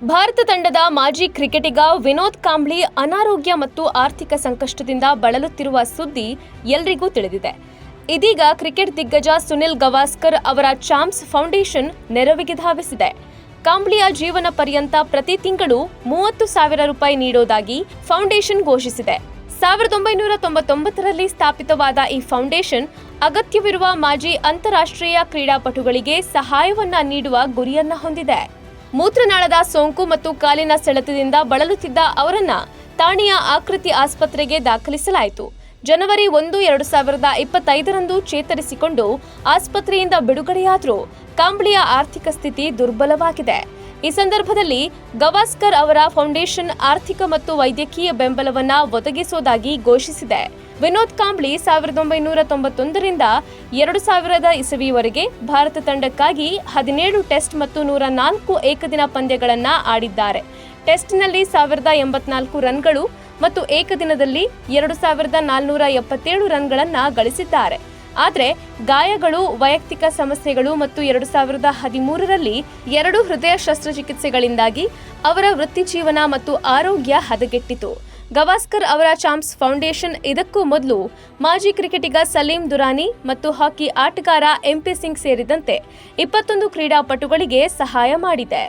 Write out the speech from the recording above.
ಭಾರತ ತಂಡದ ಮಾಜಿ ಕ್ರಿಕೆಟಿಗ ವಿನೋದ್ ಕಾಂಬ್ಳಿ ಅನಾರೋಗ್ಯ ಮತ್ತು ಆರ್ಥಿಕ ಸಂಕಷ್ಟದಿಂದ ಬಳಲುತ್ತಿರುವ ಸುದ್ದಿ ಎಲ್ರಿಗೂ ತಿಳಿದಿದೆ. ಇದೀಗ ಕ್ರಿಕೆಟ್ ದಿಗ್ಗಜ ಸುನಿಲ್ ಗವಾಸ್ಕರ್ ಅವರ ಚಾಂಪ್ಸ್ ಫೌಂಡೇಶನ್ ನೆರವಿಗೆ ಧಾವಿಸಿದೆ. ಕಾಂಬ್ಳಿಯ ಜೀವನ ಪರ್ಯಂತ ಪ್ರತಿ ತಿಂಗಳು 30,000 ರೂಪಾಯಿ ನೀಡೋದಾಗಿ ಫೌಂಡೇಶನ್ ಘೋಷಿಸಿದೆ. 1999ರಲ್ಲಿ ಸ್ಥಾಪಿತವಾದ ಈ ಫೌಂಡೇಶನ್ ಅಗತ್ಯವಿರುವ ಮಾಜಿ ಅಂತಾರಾಷ್ಟ್ರೀಯ ಕ್ರೀಡಾಪಟುಗಳಿಗೆ ಸಹಾಯವನ್ನ ನೀಡುವ ಗುರಿಯನ್ನ ಹೊಂದಿದೆ. ಮೂತ್ರನಾಳದ ಸೋಂಕು ಮತ್ತು ಕಾಲಿನ ಸೆಳೆತದಿಂದ ಬಳಲುತ್ತಿದ್ದ ಅವರನ್ನ ಥಾಣೆಯ ಆಕೃತಿ ಆಸ್ಪತ್ರೆಗೆ ದಾಖಲಿಸಲಾಯಿತು. ಜನವರಿ 1, 2025ರಂದು ಚೇತರಿಸಿಕೊಂಡು ಆಸ್ಪತ್ರೆಯಿಂದ ಬಿಡುಗಡೆಯಾದರೂ ಕಾಂಬ್ಳಿಯ ಆರ್ಥಿಕ ಸ್ಥಿತಿ ದುರ್ಬಲವಾಗಿದೆ. ಈ ಸಂದರ್ಭದಲ್ಲಿ ಗವಾಸ್ಕರ್ ಅವರ ಫೌಂಡೇಶನ್ ಆರ್ಥಿಕ ಮತ್ತು ವೈದ್ಯಕೀಯ ಬೆಂಬಲವನ್ನ ಒದಗಿಸುವುದಾಗಿ ಘೋಷಿಸಿದೆ. ವಿನೋದ್ ಕಾಂಬ್ಳಿ 1991ರಿಂದ 2000 ಇಸವಿಯವರೆಗೆ ಭಾರತ ತಂಡಕ್ಕಾಗಿ 17 ಟೆಸ್ಟ್ ಮತ್ತು 104 ಏಕದಿನ ಪಂದ್ಯಗಳನ್ನು ಆಡಿದ್ದಾರೆ. ಟೆಸ್ಟ್ನಲ್ಲಿ 1084 ರನ್ಗಳು ಮತ್ತು ಏಕದಿನದಲ್ಲಿ 2477 ರನ್ಗಳನ್ನು ಗಳಿಸಿದ್ದಾರೆ. ಆದರೆ ಗಾಯಗಳು, ವೈಯಕ್ತಿಕ ಸಮಸ್ಯೆಗಳು ಮತ್ತು 2013ರಲ್ಲಿ 2 ಹೃದಯ ಶಸ್ತ್ರಚಿಕಿತ್ಸೆಗಳಿಂದಾಗಿ ಅವರ ವೃತ್ತಿಜೀವನ ಮತ್ತು ಆರೋಗ್ಯ ಹದಗೆಟ್ಟಿತು. ಗವಾಸ್ಕರ್ ಅವರ ಚಾಂಪ್ಸ್ ಫೌಂಡೇಶನ್ ಇದಕ್ಕೂ ಮೊದಲು ಮಾಜಿ ಕ್ರಿಕೆಟಿಗ ಸಲೀಂ ದುರಾನಿ ಮತ್ತು ಹಾಕಿ ಆಟಗಾರ ಎಂಪಿ ಸಿಂಗ್ ಸೇರಿದಂತೆ 21 ಕ್ರೀಡಾಪಟುಗಳಿಗೆ ಸಹಾಯ ಮಾಡಿದೆ.